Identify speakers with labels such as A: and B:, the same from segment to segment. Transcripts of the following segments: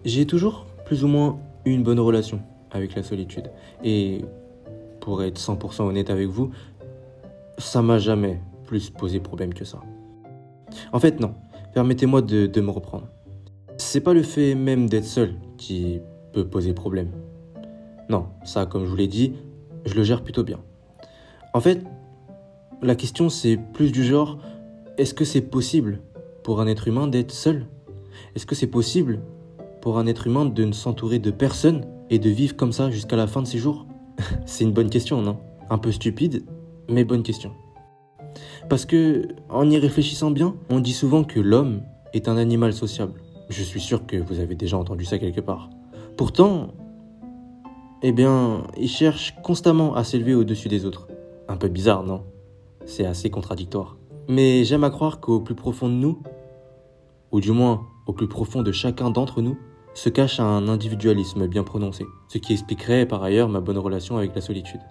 A: J'ai toujours plus ou moins eu une bonne relation avec la solitude. Et pour être 100% honnête avec vous, ça m'a jamais plus posé problème que ça. En fait, non. Permettez-moi de me reprendre. C'est pas le fait même d'être seul qui peut poser problème. Non, ça, comme je vous l'ai dit, je le gère plutôt bien. En fait, la question c'est plus du genre, est-ce que c'est possible pour un être humain d'être seul? Est-ce que c'est possible pour un être humain de ne s'entourer de personne et de vivre comme ça jusqu'à la fin de ses jours? C'est une bonne question, non? Un peu stupide, mais bonne question. Parce que, en y réfléchissant bien, on dit souvent que l'homme est un animal sociable. Je suis sûr que vous avez déjà entendu ça quelque part. Pourtant, eh bien, il cherche constamment à s'élever au-dessus des autres. Un peu bizarre, non? C'est assez contradictoire. Mais j'aime à croire qu'au plus profond de nous, ou du moins au plus profond de chacun d'entre nous, se cache un individualisme bien prononcé. Ce qui expliquerait par ailleurs ma bonne relation avec la solitude.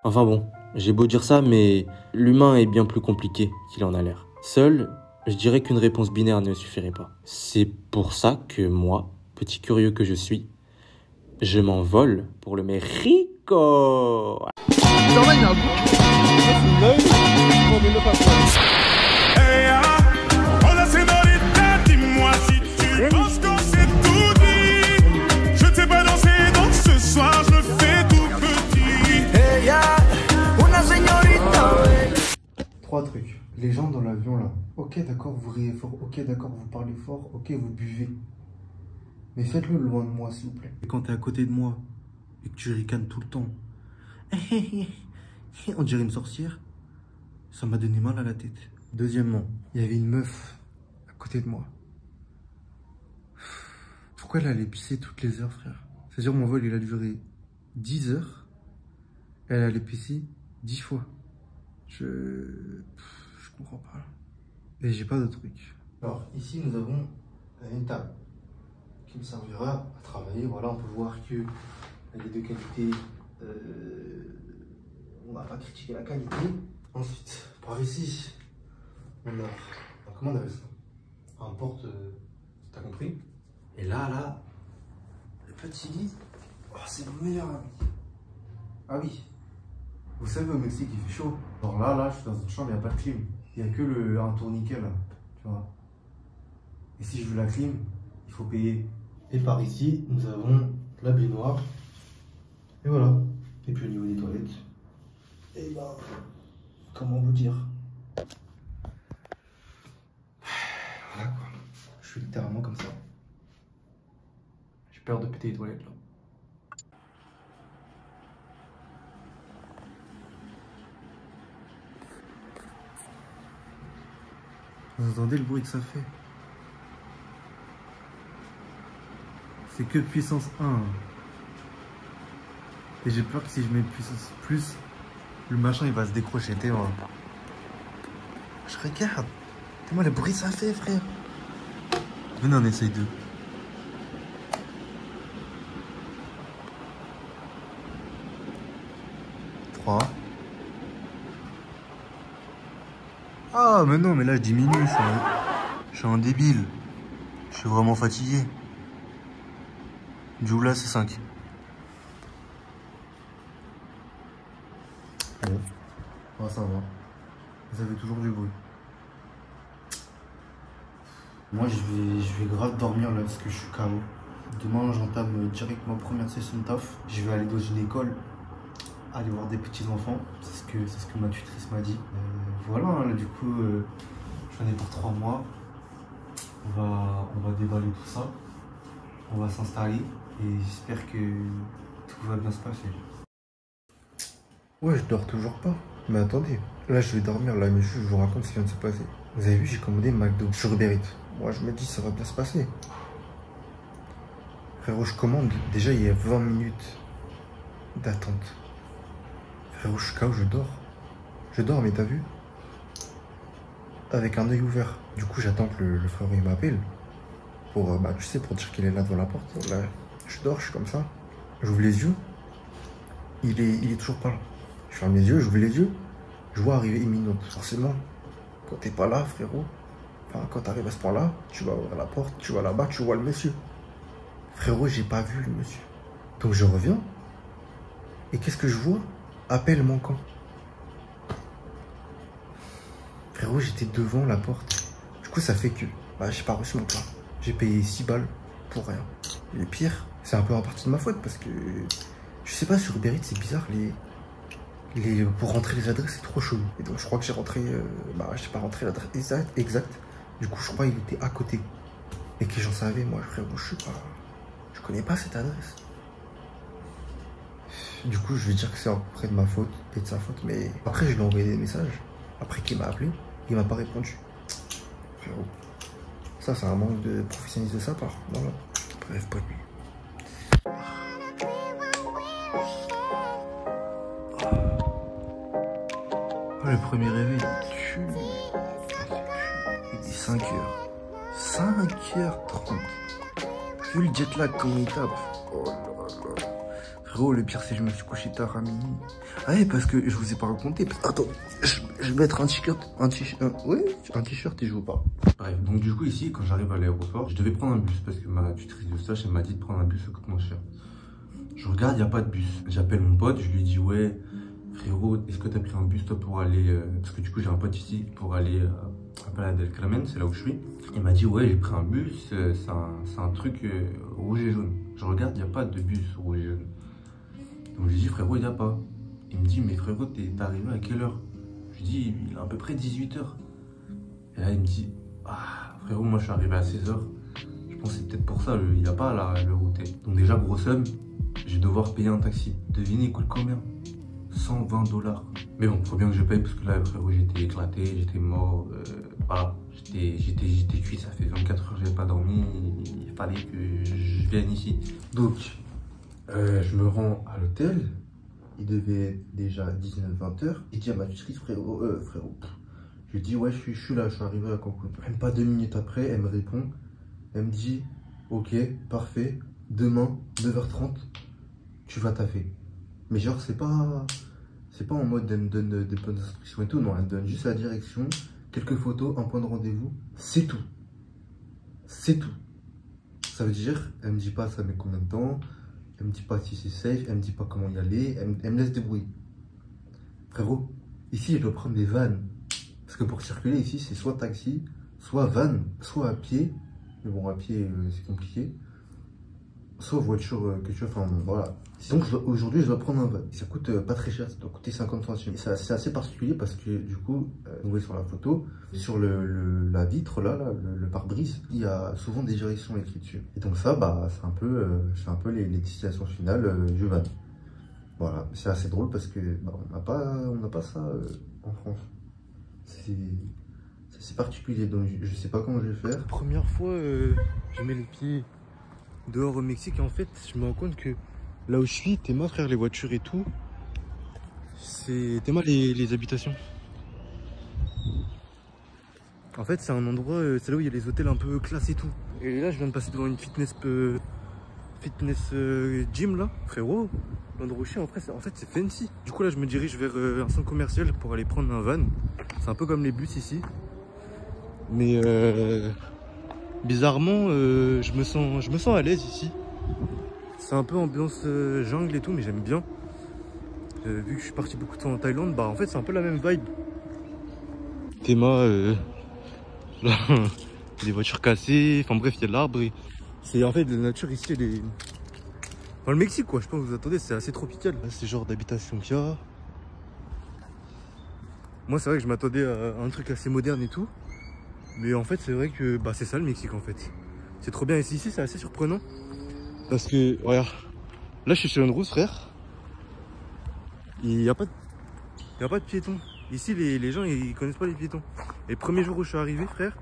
A: Enfin bon, j'ai beau dire ça, mais l'humain est bien plus compliqué qu'il en a l'air. Seul, je dirais qu'une réponse binaire ne suffirait pas. C'est pour ça que moi, petit curieux que je suis, je m'envole pour le Mexico.
B: Trois trucs. Les gens dans l'avion là. Ok d'accord, vous riez fort. Ok d'accord, vous parlez fort. Ok, vous buvez. Mais faites-le loin de moi s'il vous plaît. Et quand t'es à côté de moi et que tu ricanes tout le temps, on dirait une sorcière, ça m'a donné mal à la tête. Deuxièmement, il y avait une meuf à côté de moi. Pourquoi elle allait pisser toutes les heures, frère? C'est-à-dire mon vol il a duré 10 heures. Elle allait pisser 10 fois. Je comprends pas. Et j'ai pas de truc. Alors ici nous avons une table qui me servira à travailler. Voilà, on peut voir que elle est de qualité. On va pas critiquer la qualité. Ensuite, par ici, on a comment on appelle ça? Un porte. T'as compris? Et là, le petit lit. Oh, c'est le meilleur ami. Ah oui. Vous savez, au Mexique, il fait chaud. Alors là, je suis dans une chambre, il n'y a pas de clim. Il n'y a que un tourniquet là, tu vois. Et si je veux la clim, il faut payer. Et par ici, nous avons la baignoire. Et voilà. Et puis au niveau des toilettes, et ben, comment vous dire? Voilà quoi. Je suis littéralement comme ça. J'ai peur de péter les toilettes là. Vous entendez le bruit que ça fait? C'est que puissance 1. Et j'ai peur que si je mets puissance plus, le machin il va se décrocher, t'es moi. Je regarde. T'es moi le bruit que ça fait, frère. Venez, on essaye deux. Trois. Ah, mais non, mais là je diminue, je suis un débile. Je suis vraiment fatigué. Du coup là c'est 5. Bon, oh, ça va. Vous avez toujours du bruit. Moi je vais grave dormir là parce que je suis KO. Demain j'entame direct ma première session de taf. Je vais aller dans une école, aller voir des petits enfants. C'est ce que ma tutrice m'a dit. Voilà, là, du coup j'en ai pour 3 mois. On va déballer tout ça. On va s'installer et j'espère que tout va bien se passer. Ouais, je dors toujours pas. Mais attendez, là je vais dormir, là, mais je vous raconte ce qui vient de se passer. Vous avez vu, j'ai commandé McDo sur Uber Eats. Moi je me dis ça va bien se passer. Frérot, je commande, déjà il y a 20 minutes d'attente. Frérot, je suis KO, je dors. Je dors, mais t'as vu? Avec un œil ouvert. Du coup j'attends que le frérot il m'appelle. Pour, tu sais, pour dire qu'il est là devant la porte. Là, je dors, je suis comme ça. J'ouvre les yeux. Il est toujours pas là. Je ferme les yeux, j'ouvre les yeux. Je vois arriver imminente. Forcément, quand t'es pas là, frérot, enfin, quand t'arrives à ce point-là, tu vas ouvrir la porte, tu vas là-bas, tu vois le monsieur. Frérot, j'ai pas vu le monsieur. Donc je reviens. Et qu'est-ce que je vois? Appel manquant. Frérot, j'étais devant la porte. Du coup, ça fait que j'ai pas reçu mon plat. J'ai payé 6 balles pour rien. Et le pire, c'est un peu en partie de ma faute parce que je sais pas, sur Uber Eats, c'est bizarre. Pour rentrer les adresses, c'est trop chelou. Et donc, je crois que j'ai rentré. J'ai pas rentré l'adresse exacte. Du coup, je crois qu'il était à côté. Et que j'en savais, moi, frérot, je connais pas cette adresse. Du coup, je vais dire que c'est après de ma faute et de sa faute. Mais après, je lui ai envoyé des messages. Après qu'il m'a appelé, il m'a pas répondu. Frérot. Ça, c'est un manque de professionnalisme de sa part. Voilà. Bref, pas de nuit. Oh, le premier réveil, il tue. Il est 5h. 5h30. Vu le jet lag, comment il tape. Oh là là. Frérot, le pire, c'est que je me suis couché tard à minuit. Ah ouais, parce que je vous ai pas raconté. Attends, je vais mettre un t-shirt. Un t-shirt et je vous parle. Bref, donc du coup, ici, quand j'arrive à l'aéroport, je devais prendre un bus parce que ma tutrice de stage, elle m'a dit de prendre un bus, ça coûte moins cher. Je regarde, il n'y a pas de bus. J'appelle mon pote, je lui dis, ouais, frérot, est-ce que tu as pris un bus toi pour aller. Parce que du coup, j'ai un pote ici pour aller à Playa del Carmen, c'est là où je suis. Il m'a dit, ouais, j'ai pris un bus, c'est un truc rouge et jaune. Je regarde, il n'y a pas de bus rouge et jaune. Donc je lui dis, frérot, il n'y a pas. Il me dit, mais frérot, t'es arrivé à quelle heure? Je lui dis, il est à peu près 18h. Et là, il me dit, ah, frérot, moi je suis arrivé à 16h. Je pense que c'est peut-être pour ça, il n'y a pas le routé. Donc déjà, gros somme, je vais devoir payer un taxi. Devinez, il coûte combien? 120 $. Mais bon, faut bien que je paye parce que là, frérot, j'étais éclaté, j'étais mort. Voilà, j'étais cuit, ça fait 24 heures, j'avais pas dormi. Il fallait que je vienne ici. Donc, je me rends à l'hôtel. Il devait être déjà 19-20 heures. Il dit à ma tutrice, frérot. Je lui dis, ouais, je suis là, je suis arrivé à Cancun. Même pas 2 minutes après, elle me répond. Elle me dit, ok, parfait. Demain, 9h30, tu vas taffer. Mais genre, c'est pas en mode elle me donne des bonnes instructions et tout. Non, elle me donne juste la direction, quelques photos, un point de rendez-vous. C'est tout. C'est tout. Ça veut dire, elle me dit pas ça met combien de temps. Elle me dit pas si c'est safe, elle me dit pas comment y aller, elle me laisse débrouiller. Frérot, ici je dois prendre des vannes. Parce que pour circuler ici, c'est soit taxi, soit van, soit à pied. Mais bon, à pied, c'est compliqué. Soit voiture que tu veux, enfin bon, voilà. Donc aujourd'hui, je dois prendre un van. Ça coûte pas très cher, ça doit coûter 50 centimes. C'est assez particulier parce que du coup, vous voyez sur la photo, sur la vitre, là, le pare-brise, il y a souvent des directions écrites dessus. Et donc ça, c'est un peu les destinations finales du van. Voilà, c'est assez drôle parce que on n'a pas ça en France. C'est particulier, donc je sais pas comment je vais faire. Première fois, je mets les pieds dehors au Mexique et en fait, je me rends compte que là où je suis, t'es moi frère, les voitures et tout, t'es moi les habitations. En fait, c'est un endroit, c'est là où il y a les hôtels un peu classe et tout. Et là, je viens de passer devant une fitness gym là, frérot. L'endroit où je suis, en fait, c'est fancy. Du coup, là, je me dirige vers un centre commercial pour aller prendre un van. C'est un peu comme les bus ici. Mais bizarrement, je me sens à l'aise ici. C'est un peu ambiance jungle et tout, mais j'aime bien. Vu que je suis parti beaucoup de temps en Thaïlande, en fait, c'est un peu la même vibe. Théma, là, des voitures cassées, enfin bref, il y a de l'arbre. C'est en fait la nature ici, elle est. Dans le Mexique, quoi, je pense que vous attendez, c'est assez tropical. Là, c'est le genre d'habitation qu'il y a. Moi, c'est vrai que je m'attendais à un truc assez moderne et tout. Mais en fait, c'est vrai que c'est ça le Mexique en fait. C'est trop bien. Et ici, c'est assez surprenant. Parce que, regarde, là, je suis sur une route, frère. Il n'y a pas de piétons. Ici, les gens, ils connaissent pas les piétons. Et le premier jour où je suis arrivé, frère,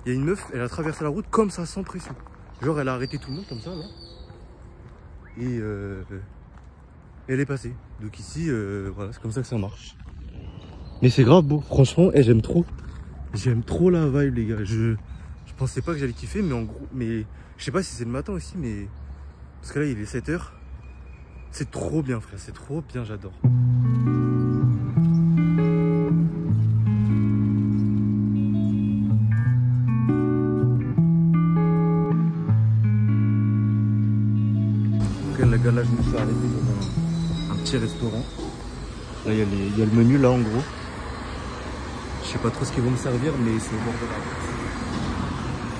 B: il y a une meuf, elle a traversé la route comme ça, sans pression. Genre, elle a arrêté tout le monde comme ça, là. Et elle est passée. Donc ici, voilà, c'est comme ça que ça marche. Mais c'est grave beau, franchement, j'aime trop. J'aime trop la vibe, les gars. Je pensais pas que j'allais kiffer, mais en gros, je sais pas si c'est le matin aussi, mais parce que là, il est 7h. C'est trop bien, frère, c'est trop bien, j'adore. Donc là, je me suis arrêté dans un petit restaurant. Là, il y a le menu là en gros. Je sais pas trop ce qu'ils vont me servir, mais c'est au bord de la route.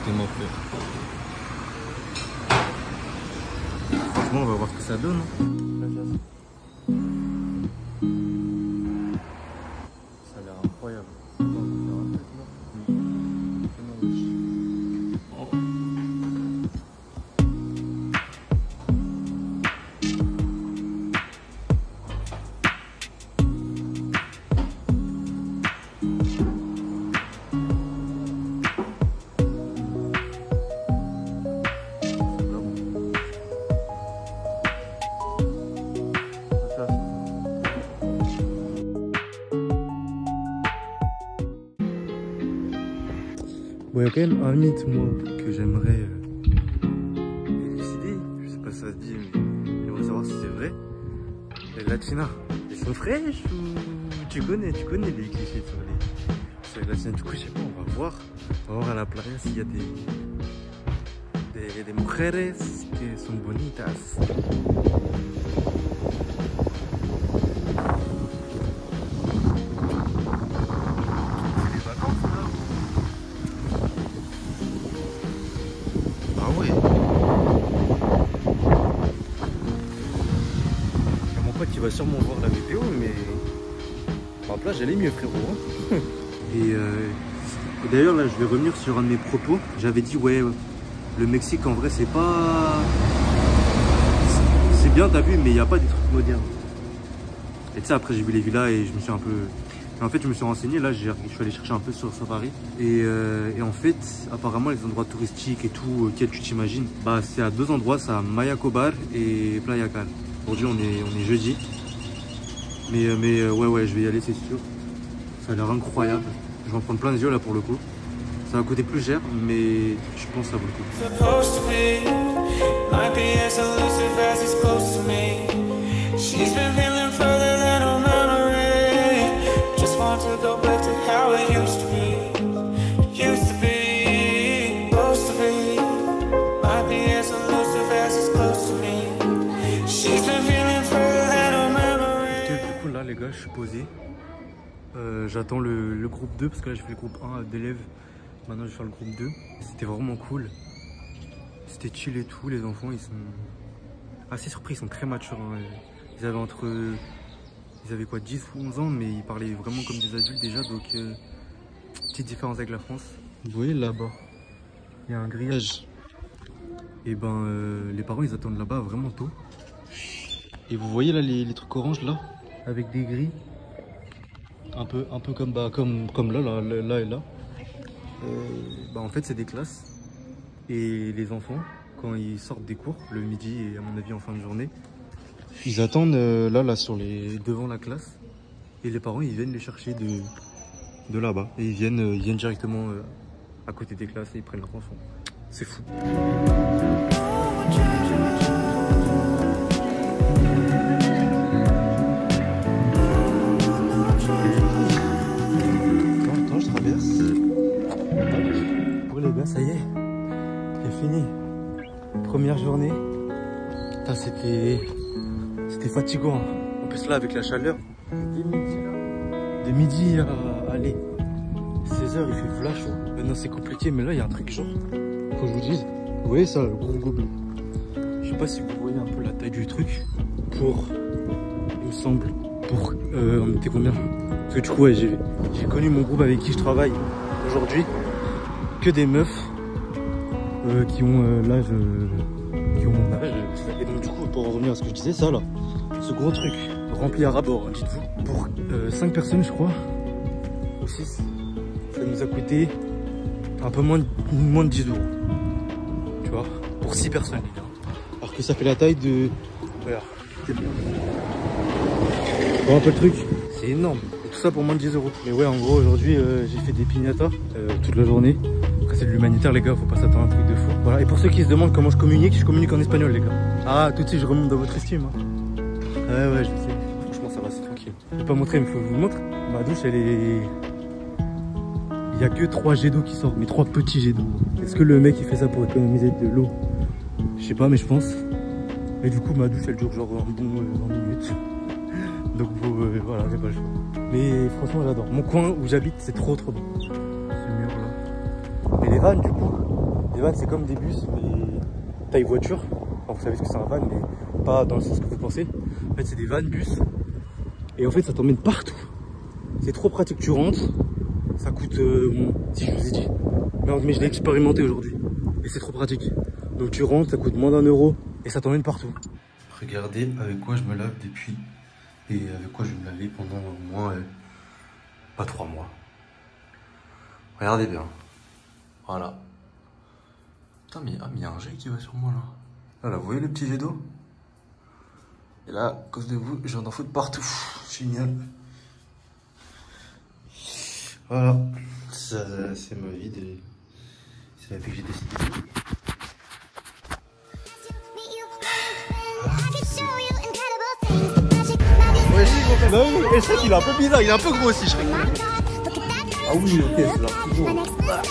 B: Tellement frère. Franchement, on va voir ce que ça donne. Ça a l'air incroyable. Bon, il y a quand même un mythe, moi, que j'aimerais élucider. Je sais pas si ça se dit, mais j'aimerais savoir si c'est vrai. Les latinas, elles sont fraîches ou tu connais les clichés sur les latinas. Du coup, je sais pas, on va voir à la playa s'il y a des mujeres qui sont bonitas. Qui va sûrement voir la météo, mais ma plage elle est mieux, frérot. Et d'ailleurs là je vais revenir sur un de mes propos. J'avais dit ouais, le Mexique en vrai c'est pas, c'est bien, t'as vu, mais il n'y a pas des trucs modernes. Et tu sais, après j'ai vu les villas et je me suis un peu, en fait je me suis renseigné. Là je suis allé chercher un peu sur Safari et en fait apparemment les endroits touristiques et tout auxquels tu t'imagines, bah c'est à deux endroits, c'est à Mayacobar et Playa Cal. Aujourd'hui on est jeudi, mais ouais je vais y aller, c'est sûr. Ça a l'air incroyable. Je vais en prendre plein les yeux là pour le coup. Ça va coûter plus cher, mais je pense que ça vaut le coup. Les gars, je suis posé. J'attends le groupe 2 parce que là j'ai fait le groupe 1 d'élèves. Maintenant je vais faire le groupe 2. C'était vraiment cool. C'était chill et tout. Les enfants ils sont assez surpris, ils sont très matures. Hein. Ils avaient quoi, 10 ou 11 ans, mais ils parlaient vraiment comme des adultes déjà. Donc petite différence avec la France. Vous voyez là-bas, il y a un grillage. Et ben les parents ils attendent là-bas vraiment tôt. Et vous voyez là les trucs oranges là, avec des grilles, un peu comme là et là. En fait c'est des classes et les enfants quand ils sortent des cours le midi et à mon avis en fin de journée, ils attendent là devant la classe et les parents ils viennent les chercher de là-bas et ils viennent directement à côté des classes et ils prennent leurs enfants. C'est fou. Ça y est, c'est fini. Première journée. C'était fatigant. En plus là avec la chaleur. De midi à aller 16h il fait flash. Maintenant c'est compliqué, mais là il y a un truc genre. Faut que je vous dise. Vous voyez ça, le gros gobelet. Je sais pas si vous voyez un peu la taille du truc. Il me semble. On était combien? Parce que du coup ouais, j'ai connu mon groupe avec qui je travaille aujourd'hui. Que des meufs qui ont l'âge, qui ont mon âge. Et donc du coup, pour revenir à ce que je disais, ça là, ce gros truc rempli à rabord, dites-vous, pour 5 personnes je crois, ou 6, ça nous a coûté un peu moins de 10 €. Tu vois, pour 6 personnes. Alors que ça fait la taille de... Regarde. Bon, un peu le truc, c'est énorme. Et tout ça pour moins de 10 €. Mais ouais, en gros, aujourd'hui, j'ai fait des piñatas toute la journée. Après, c'est de l'humanitaire, les gars, faut pas s'attendre à un truc de fou. Voilà, et pour ceux qui se demandent comment je communique en espagnol, les gars. Ah, tout de suite, je remonte dans votre estime. Hein. Ouais, je sais. Franchement, ça va, c'est tranquille. Je vais pas montrer, mais faut que je vous montre. Ma douche, elle est... Il y a que 3 jets d'eau qui sortent, mais 3 petits jets d'eau. Est-ce que le mec, il fait ça pour économiser de l'eau? Je sais pas, mais je pense.
C: Mais du coup, ma douche elle dure genre un bon 20 minutes. Donc voilà, j'ai pas le choix. Mais franchement, j'adore. Mon coin où j'habite, c'est trop beau. Ce mur là. Mais les vannes, du coup, les vannes c'est comme des bus, mais taille voiture. Enfin, vous savez ce que c'est un van, mais pas dans le sens que vous pensez. En fait, c'est des vannes bus. Et en fait, ça t'emmène partout. C'est trop pratique. Tu rentres, ça coûte, si je vous ai dit, mais je l'ai expérimenté aujourd'hui. Et c'est trop pratique. Donc tu rentres, ça coûte moins d'1 euro et ça t'emmène partout.
B: Regardez avec quoi je me lave depuis et avec quoi je vais me laver pendant au moins pas 3 mois. Regardez bien. Voilà. Putain, mais il y a un jet qui va sur moi là. Là, vous voyez le petit jet d'eau? Et là, à cause de vous, je viens d'en foutre partout. Génial. Voilà. Ça, c'est ma vie. C'est la vie que j'ai décidé.
C: Ouais, et le sac il est un peu bizarre, il est un peu gros aussi, je crois. Ah oui, ok, c'est là.